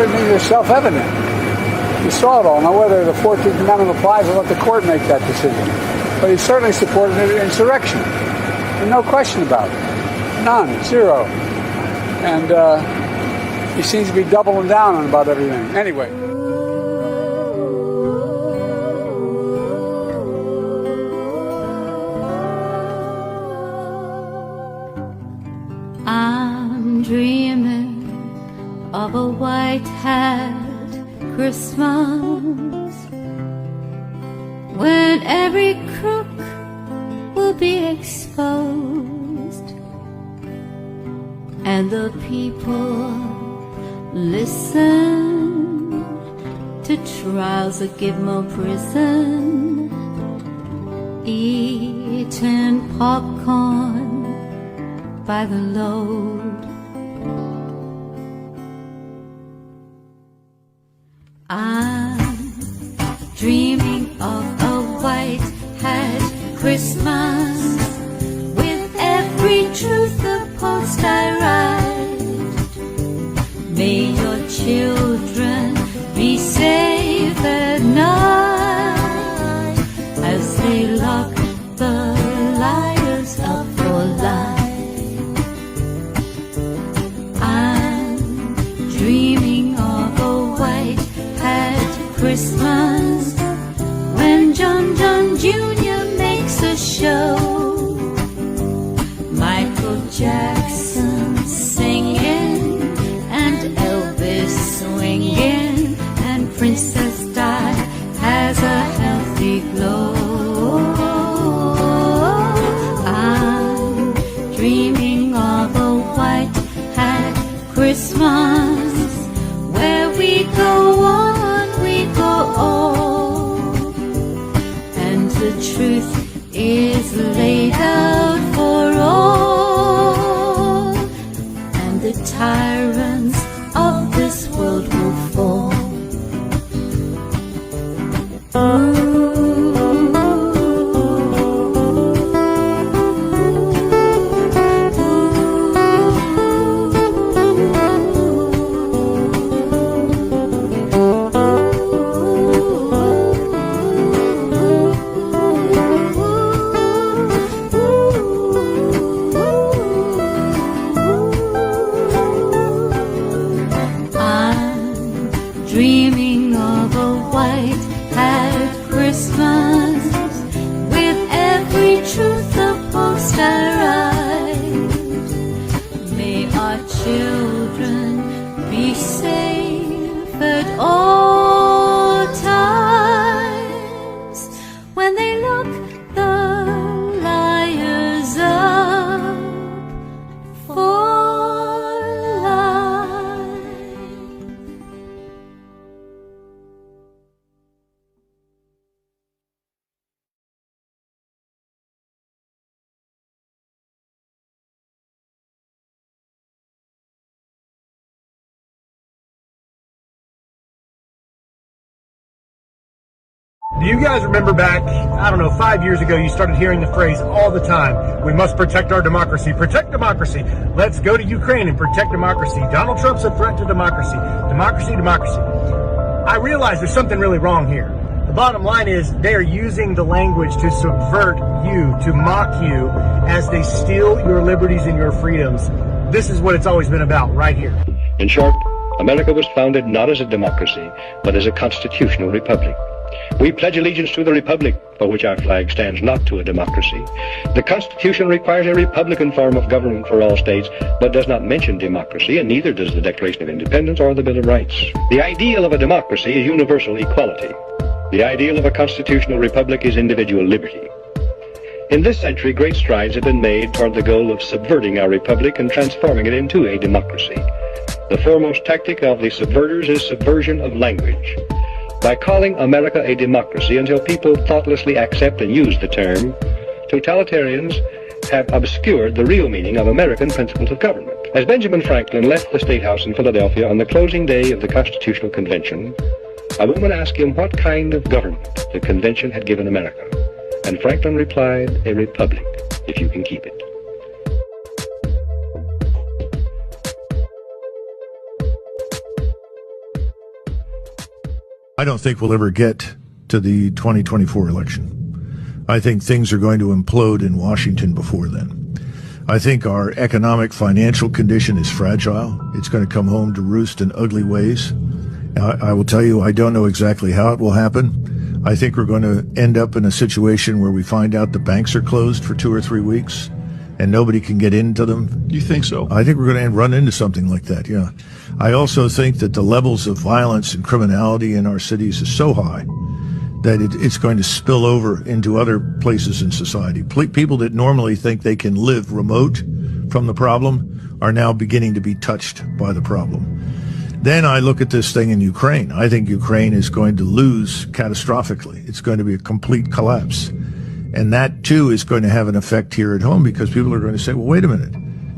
certain things are self-evident. You saw it all. Now, whether the 14th Amendment applies, I'll let the court make that decision. But he certainly supported an insurrection. And no question about it. None. Zero. And he seems to be doubling down on about everything. Anyway. I'm dreaming of a white hat Christmas, when every crook will be exposed, and the people listen to trials that give more prison, eating popcorn by the load. I'm dreaming of a white hat Christmas, with every truth the post I write. May your children be safe at night, as they lock the liars up for life. I'm dreaming of a white hat Christmas, when John Jr. makes a show, Michael Jackson singing and Elvis swinging, and Princess Di has a healthy glow. I'm dreaming of a white hat Christmas, where we go on, we go on, and the truth is laid out for all, and the tyrants of this world will fall. Dreaming of a white hat Christmas, with every truth the post I write. May our children be safe at all times, when they look the liars up for Do you guys remember back, 5 years ago, you started hearing the phrase all the time, we must protect our democracy, protect democracy. Let's go to Ukraine and protect democracy. Donald Trump's a threat to democracy. Democracy, democracy. I realize there's something really wrong here. The bottom line is they are using the language to subvert you, to mock you, as they steal your liberties and your freedoms. This is what it's always been about, right here. In short, America was founded not as a democracy, but as a constitutional republic. We pledge allegiance to the republic, for which our flag stands, not to a democracy. The Constitution requires a republican form of government for all states, but does not mention democracy, and neither does the Declaration of Independence or the Bill of Rights. The ideal of a democracy is universal equality. The ideal of a constitutional republic is individual liberty. In this century, great strides have been made toward the goal of subverting our republic and transforming it into a democracy. The foremost tactic of the subverters is subversion of language. By calling America a democracy until people thoughtlessly accept and use the term, totalitarians have obscured the real meaning of American principles of government. As Benjamin Franklin left the State House in Philadelphia on the closing day of the Constitutional Convention, a woman asked him what kind of government the convention had given America. And Franklin replied, a republic, if you can keep it. I don't think we'll ever get to the 2024 election. I think things are going to implode in Washington before then. I think our economic financial condition is fragile. It's going to come home to roost in ugly ways. I will tell you, I don't know exactly how it will happen. I think we're going to end up in a situation where we find out the banks are closed for 2 or 3 weeks and nobody can get into them. Do you think so? I think we're going to run into something like that, yeah. I also think that the levels of violence and criminality in our cities is so high that it's going to spill over into other places in society. People that normally think they can live remote from the problem are now beginning to be touched by the problem. Then I look at this thing in Ukraine. I think Ukraine is going to lose catastrophically. It's going to be a complete collapse. And that, too, is going to have an effect here at home because people are going to say, well, wait a minute.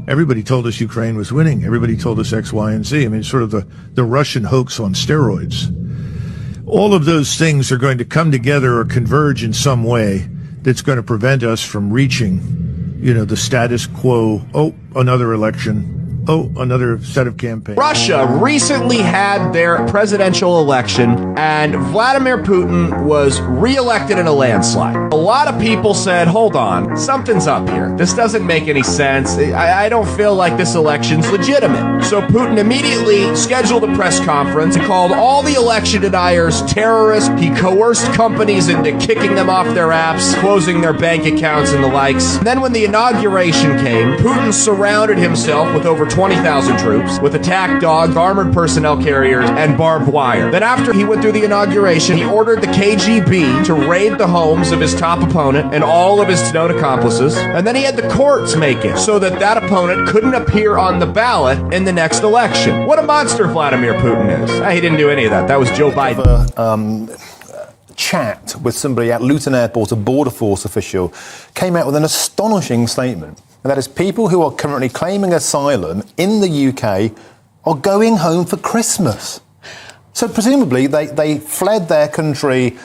Everybody told us Ukraine was winning. Everybody told us X, Y, and Z. I mean, it's sort of the Russian hoax on steroids. All of those things are going to come together or converge in some way that's going to prevent us from reaching, the status quo. Oh, another election. Oh, another set of campaigns. Russia recently had their presidential election, and Vladimir Putin was reelected in a landslide. A lot of people said, hold on, something's up here. This doesn't make any sense. I don't feel like this election's legitimate. So Putin immediately scheduled a press conference and called all the election deniers terrorists. He coerced companies into kicking them off their apps, closing their bank accounts and the likes. And then when the inauguration came, Putin surrounded himself with over 20,000 troops, with attack dogs, armored personnel carriers, and barbed wire. Then after he went through the inauguration, he ordered the KGB to raid the homes of his top opponent and all of his known accomplices. And then he had the courts make it so that opponent couldn't appear on the ballot in the next election. What a monster Vladimir Putin is. He didn't do any of that. That was Joe Biden. Chat with somebody at Luton Airport, a Border Force official, came out with an astonishing statement. And that is, people who are currently claiming asylum in the UK are going home for Christmas. So presumably they fled their country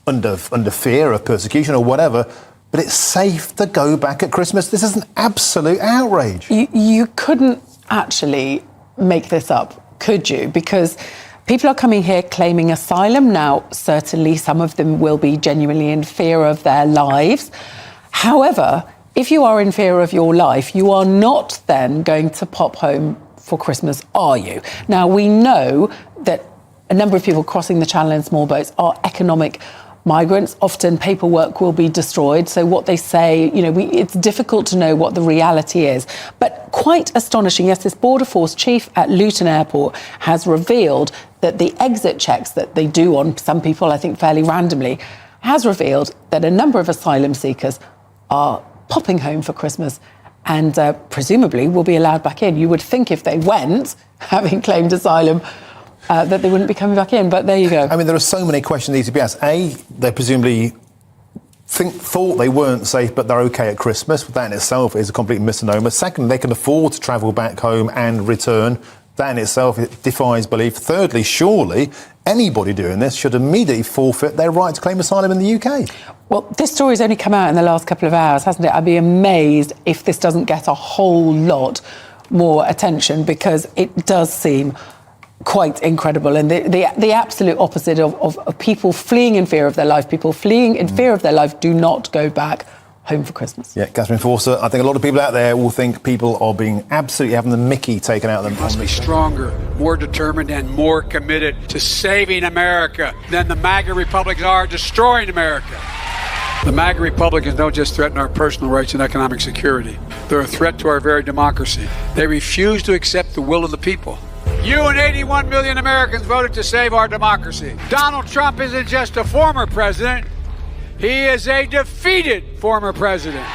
under fear of persecution or whatever, but it's safe to go back at Christmas. This is an absolute outrage. You couldn't actually make this up, could you? Because people are coming here claiming asylum. Now, certainly some of them will be genuinely in fear of their lives. However, if you are in fear of your life, you are not then going to pop home for Christmas, are you? Now, we know that a number of people crossing the channel in small boats are economic migrants. Often paperwork will be destroyed. So what they say, it's difficult to know what the reality is. But quite astonishing, yes, this Border Force chief at Luton Airport has revealed that the exit checks that they do on some people, I think fairly randomly, has revealed that a number of asylum seekers are popping home for Christmas and presumably will be allowed back in. You would think if they went, having claimed asylum, that they wouldn't be coming back in, but there you go. I mean, there are so many questions that need to be asked. A, they presumably thought they weren't safe, but they're okay at Christmas. That in itself is a complete misnomer. Second, they can afford to travel back home and return. That in itself, it defies belief. Thirdly, surely anybody doing this should immediately forfeit their right to claim asylum in the UK. Well, this story's only come out in the last couple of hours, hasn't it? I'd be amazed if this doesn't get a whole lot more attention, because it does seem quite incredible, and the absolute opposite of people fleeing in fear of their life. People fleeing in fear of their life do not go back home for Christmas. Yeah, Catherine Forster, I think a lot of people out there will think people are being absolutely having the mickey taken out of them. Must be stronger, more determined, and more committed to saving America than the MAGA Republicans are destroying America. The MAGA Republicans don't just threaten our personal rights and economic security. They're a threat to our very democracy. They refuse to accept the will of the people. You and 81 million Americans voted to save our democracy. Donald Trump isn't just a former president. He is a defeated former president.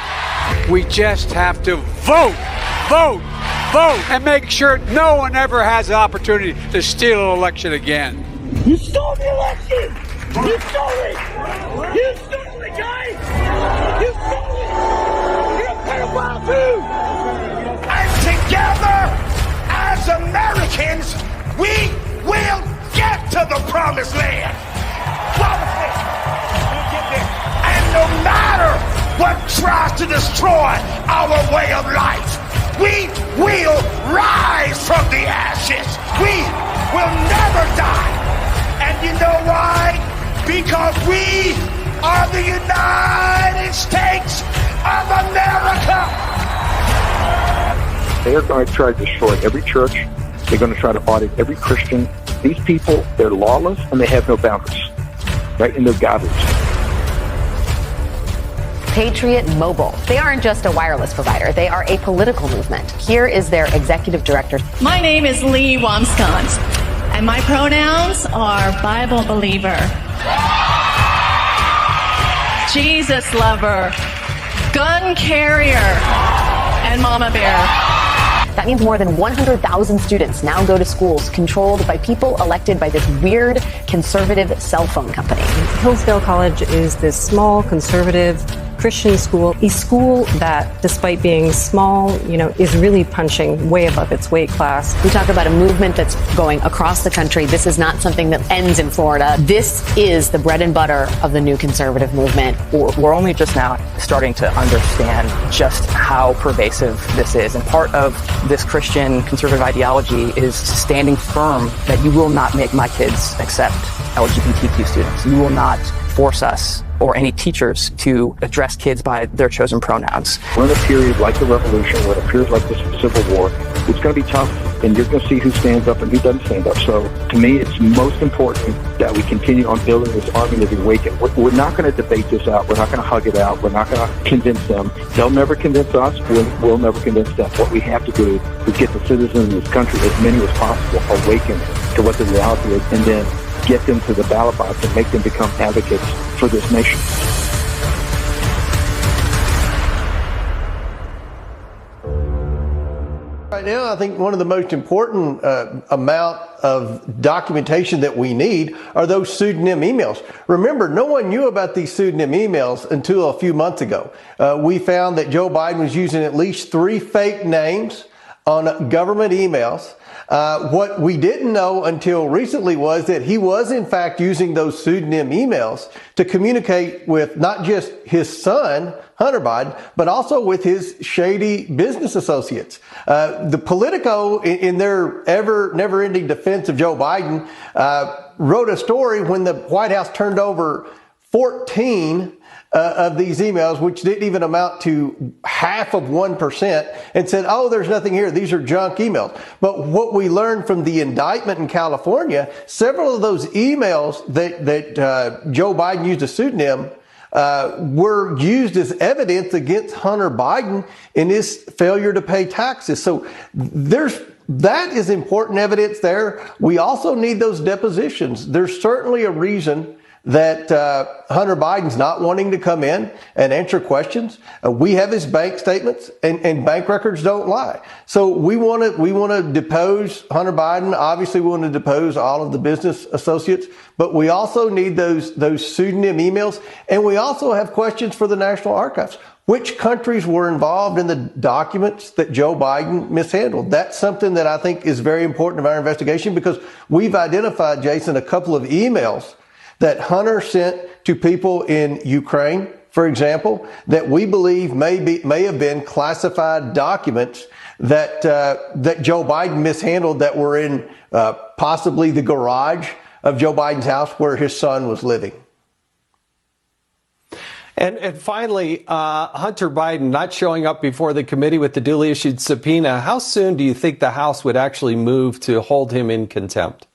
We just have to vote, and make sure no one ever has the opportunity to steal an election again. You stole the election! You stole it! You stole it, guys! You stole it! You're a pedophile too! And together, as Americans, we will get to the promised land! Promised land! We'll get there. And no matter what tries to destroy our way of life, we will rise from the ashes. We will never die. And And you know why? Because we are the United States of America. They are going to try to destroy every church. They're going to try to audit every Christian. These people, they're lawless and they have no boundaries, right? And they're godless. Patriot Mobile. They aren't just a wireless provider. They are a political movement. Here is their executive director. My name is Lee Wamskant, and my pronouns are Bible believer, Jesus lover, gun carrier, and mama bear. That means more than 100,000 students now go to schools controlled by people elected by this weird conservative cell phone company. Hillsdale College is this small conservative Christian school, a school that, despite being small, is really punching way above its weight class. We talk about a movement that's going across the country. This is not something that ends in Florida. This is the bread and butter of the new conservative movement. We're only just now starting to understand just how pervasive this is. And part of this Christian conservative ideology is standing firm that you will not make my kids accept LGBTQ students. You will not force us or any teachers to address kids by their chosen pronouns. We're in a period like the Revolution, we're in a period like the Civil War. It's going to be tough, and you're going to see who stands up and who doesn't stand up. So, to me, it's most important that we continue on building this army of the awakened. We're not going to debate this out. We're not going to hug it out. We're not going to convince them. They'll never convince us. We'll never convince them. What we have to do is get the citizens of this country, as many as possible, awakened to what the reality is, and then get them to the ballot box and make them become advocates for this nation. Right now, I think one of the most important amount of documentation that we need are those pseudonym emails. Remember, no one knew about these pseudonym emails until a few months ago. We found that Joe Biden was using at least 3 fake names on government emails. What we didn't know until recently was that he was in fact using those pseudonym emails to communicate with not just his son, Hunter Biden, but also with his shady business associates. The Politico, in their never-ending defense of Joe Biden, wrote a story when the White House turned over 14 of these emails, which didn't even amount to 0.5%, and said, oh, there's nothing here. These are junk emails. But what we learned from the indictment in California, several of those emails that Joe Biden used a pseudonym were used as evidence against Hunter Biden in his failure to pay taxes. So that is important evidence there. We also need those depositions. There's certainly a reason that Hunter Biden's not wanting to come in and answer questions. We have his bank statements, and bank records don't lie. So we want to depose Hunter Biden. Obviously, we want to depose all of the business associates, but we also need those pseudonym emails, and we also have questions for the National Archives. Which countries were involved in the documents that Joe Biden mishandled? That's something that I think is very important of our investigation, because we've identified, Jason, a couple of emails that Hunter sent to people in Ukraine, for example, that we believe may have been classified documents that Joe Biden mishandled, that were in possibly the garage of Joe Biden's house where his son was living. And finally, Hunter Biden not showing up before the committee with the duly issued subpoena. How soon do you think the House would actually move to hold him in contempt?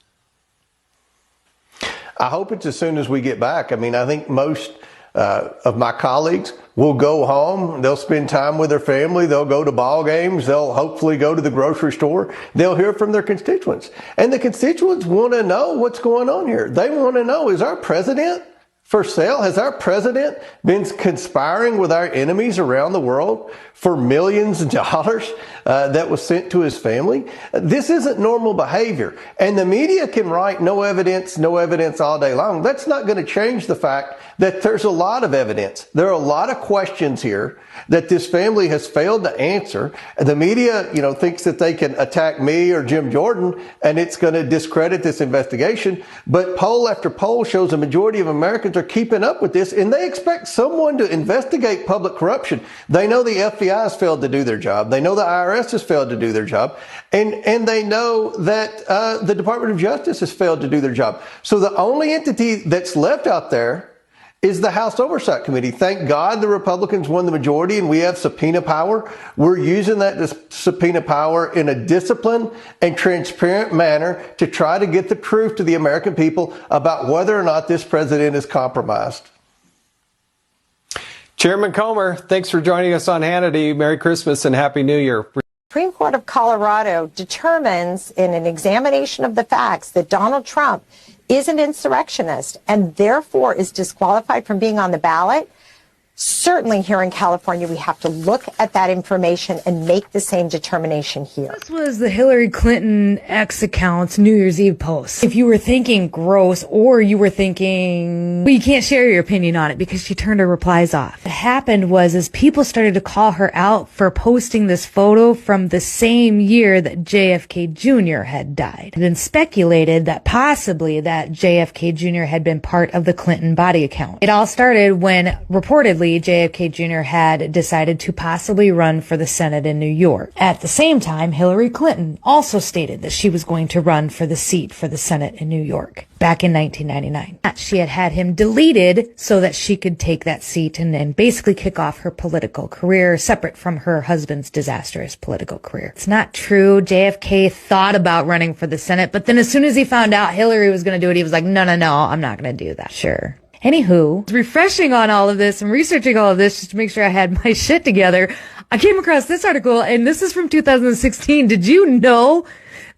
I hope it's as soon as we get back. I mean, I think most of my colleagues will go home. They'll spend time with their family. They'll go to ball games. They'll hopefully go to the grocery store. They'll hear from their constituents. And the constituents want to know what's going on here. They want to know, is our president for sale? Has our president been conspiring with our enemies around the world for millions of dollars that was sent to his family? This isn't normal behavior. And the media can write no evidence all day long. That's not going to change the fact that there's a lot of evidence. There are a lot of questions here that this family has failed to answer. The media, thinks that they can attack me or Jim Jordan and it's going to discredit this investigation. But poll after poll shows a majority of Americans Republicans are keeping up with this, and they expect someone to investigate public corruption. They know the FBI has failed to do their job. They know the IRS has failed to do their job. And they know that the Department of Justice has failed to do their job. So the only entity that's left out there is the House Oversight Committee. Thank God the Republicans won the majority and we have subpoena power. We're using that subpoena power in a disciplined and transparent manner to try to get the truth to the American people about whether or not this president is compromised. Chairman Comer, thanks for joining us on Hannity. Merry Christmas and Happy New Year. Supreme Court of Colorado determines in an examination of the facts that Donald Trump is an insurrectionist and therefore is disqualified from being on the ballot, certainly here in California, we have to look at that information and make the same determination here. This was the Hillary Clinton X account's New Year's Eve post. If you were thinking gross or you were thinking, well, you can't share your opinion on it because she turned her replies off. What happened was as people started to call her out for posting this photo from the same year that JFK Jr. had died. It had been speculated that possibly that JFK Jr. had been part of the Clinton body account. It all started when reportedly JFK Jr. had decided to possibly run for the Senate in New York. At the same time, Hillary Clinton also stated that she was going to run for the seat for the Senate in New York back in 1999. She had had him deleted so that she could take that seat and then basically kick off her political career separate from her husband's disastrous political career. It's not true. JFK thought about running for the Senate, but then as soon as he found out Hillary was going to do it, he was like, no, I'm not going to do that. Sure. Anywho, refreshing on all of this and researching all of this just to make sure I had my shit together, I came across this article, and this is from 2016. Did you know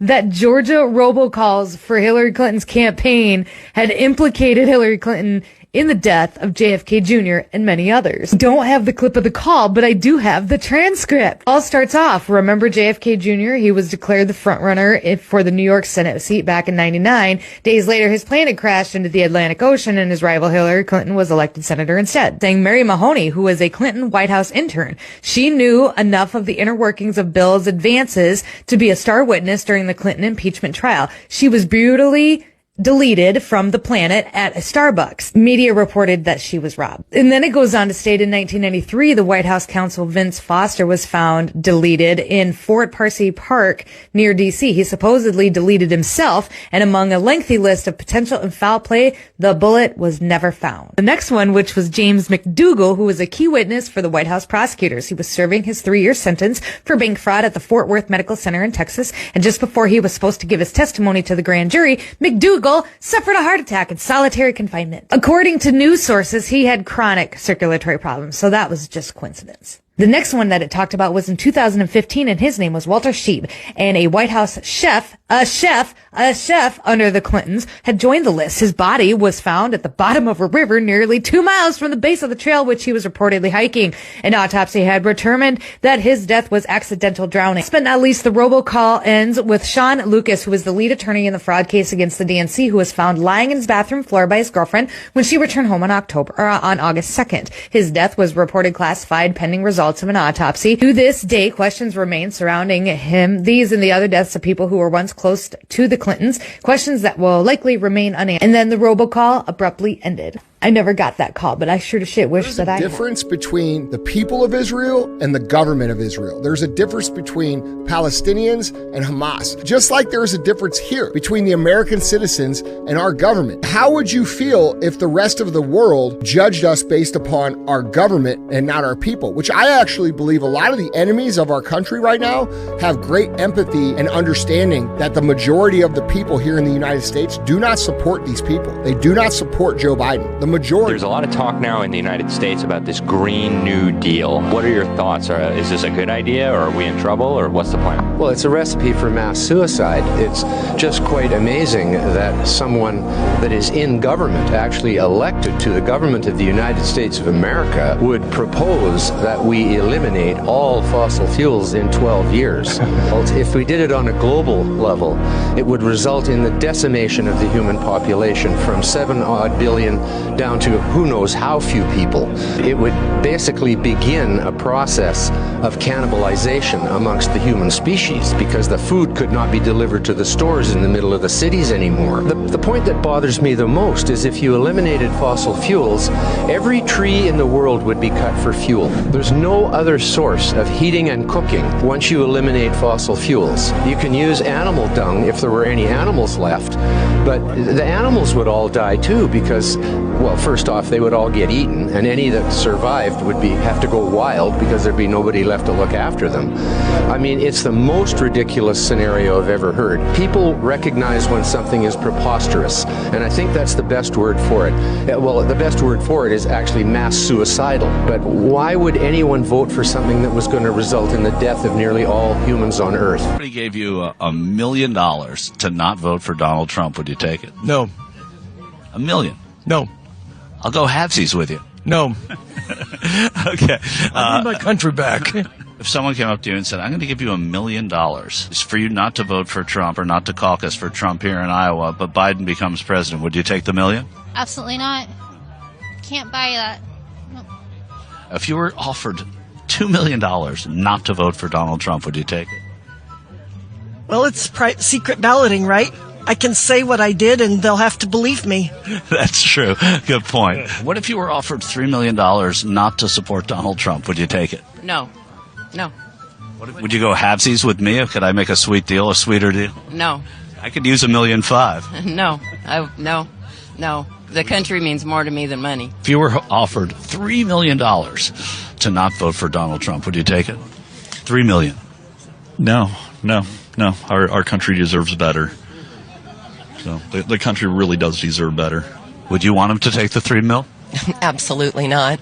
that Georgia robocalls for Hillary Clinton's campaign had implicated Hillary Clinton in the death of JFK Jr. and many others? Don't have the clip of the call, but I do have the transcript. All starts off, remember JFK Jr.? He was declared the frontrunner for the New York Senate seat back in 99. Days later, his plane had crashed into the Atlantic Ocean and his rival Hillary Clinton was elected senator instead. Saying Mary Mahoney, who was a Clinton White House intern, she knew enough of the inner workings of Bill's advances to be a star witness during the Clinton impeachment trial. She was brutally deleted from the planet at a Starbucks. Media reported that she was robbed. And then it goes on to state in 1993, the White House counsel Vince Foster was found deleted in Fort Parsi Park near D.C. He supposedly deleted himself, and among a lengthy list of potential and foul play, the bullet was never found. The next one, which was James McDougal, who was a key witness for the White House prosecutors. He was serving his 3-year sentence for bank fraud at the Fort Worth Medical Center in Texas, and just before he was supposed to give his testimony to the grand jury, McDougal suffered a heart attack in solitary confinement. According to news sources, he had chronic circulatory problems, so that was just coincidence. The next one that it talked about was in 2015, and his name was Walter Scheib, and a White House chef under the Clintons had joined the list. His body was found at the bottom of a river nearly 2 miles from the base of the trail which he was reportedly hiking. An autopsy had determined that his death was accidental drowning. Last but not least, the robocall ends with Sean Lucas, who was the lead attorney in the fraud case against the DNC, who was found lying in his bathroom floor by his girlfriend when she returned home on August 2nd. His death was reported classified pending results of an autopsy. To this day, questions remain surrounding him, these and the other deaths of people who were once close to the Clintons, questions that will likely remain unanswered. And then the robocall abruptly ended. I never got that call, but I sure to shit wish that I had. There's a difference between the people of Israel and the government of Israel. There's a difference between Palestinians and Hamas. Just like there is a difference here between the American citizens and our government. How would you feel if the rest of the world judged us based upon our government and not our people? Which I actually believe a lot of the enemies of our country right now have great empathy and understanding that the majority of the people here in the United States do not support these people. They do not support Joe Biden. The majority. There's a lot of talk now in the United States about this Green New Deal. What are your thoughts? Is this a good idea, or are we in trouble, or what's the plan? Well, it's a recipe for mass suicide. It's just quite amazing that someone that is in government, actually elected to the government of the United States of America, would propose that we eliminate all fossil fuels in 12 years. Well, if we did it on a global level, it would result in the decimation of the human population from 7 odd billion down to who knows how few people. It would basically begin a process of cannibalization amongst the human species because the food could not be delivered to the stores in the middle of the cities anymore. The point that bothers me the most is if you eliminated fossil fuels, every tree in the world would be cut for fuel. There's no other source of heating and cooking once you eliminate fossil fuels. You can use animal dung if there were any animals left, but the animals would all die too because, well, first off, they would all get eaten, and any that survived would have to go wild because there'd be nobody left to look after them. I mean, it's the most ridiculous scenario I've ever heard. People recognize when something is preposterous, and I think that's the best word for it. Well, the best word for it is actually mass suicidal. But why would anyone vote for something that was going to result in the death of nearly all humans on Earth? If somebody gave you $1 million to not vote for Donald Trump, would you take it? No. $1 million? No. I'll go halvesies with you. No. Okay. I need my country back. If someone came up to you and said, I'm going to give you $1 million for you not to vote for Trump or not to caucus for Trump here in Iowa, but Biden becomes president, would you take the $1 million? Absolutely not. Can't buy that. Nope. If you were offered $2 million not to vote for Donald Trump, would you take it? Well, it's secret balloting, right? I can say what I did and they'll have to believe me. That's true. Good point. What if you were offered $3 million not to support Donald Trump? Would you take it? No. No. Would you go halvesies with me? Could I make a sweet deal, a sweeter deal? No. I could use $1.5 million. No. No. The country means more to me than money. If you were offered $3 million to not vote for Donald Trump, would you take it? $3 million. No. Our country deserves better. So the country really does deserve better. Would you want him to take the $3 million? Absolutely not.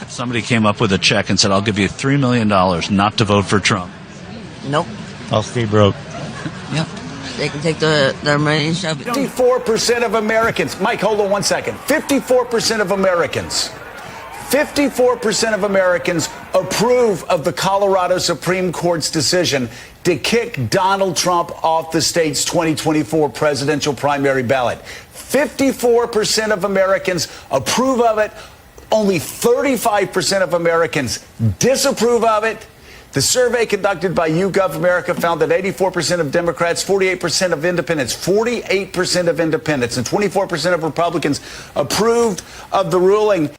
Somebody came up with a check and said, I'll give you $3 million not to vote for Trump. Nope. I'll stay broke. Yep. They can take their money and shove it. 54% of Americans, Mike, hold on 1 second. 54% of Americans 54% of Americans approve of the Colorado Supreme Court's decision to kick Donald Trump off the state's 2024 presidential primary ballot. 54% of Americans approve of it. Only 35% of Americans disapprove of it. The survey conducted by YouGov America found that 84% of Democrats, 48% of independents, 48% of independents, and 24% of Republicans approved of the ruling.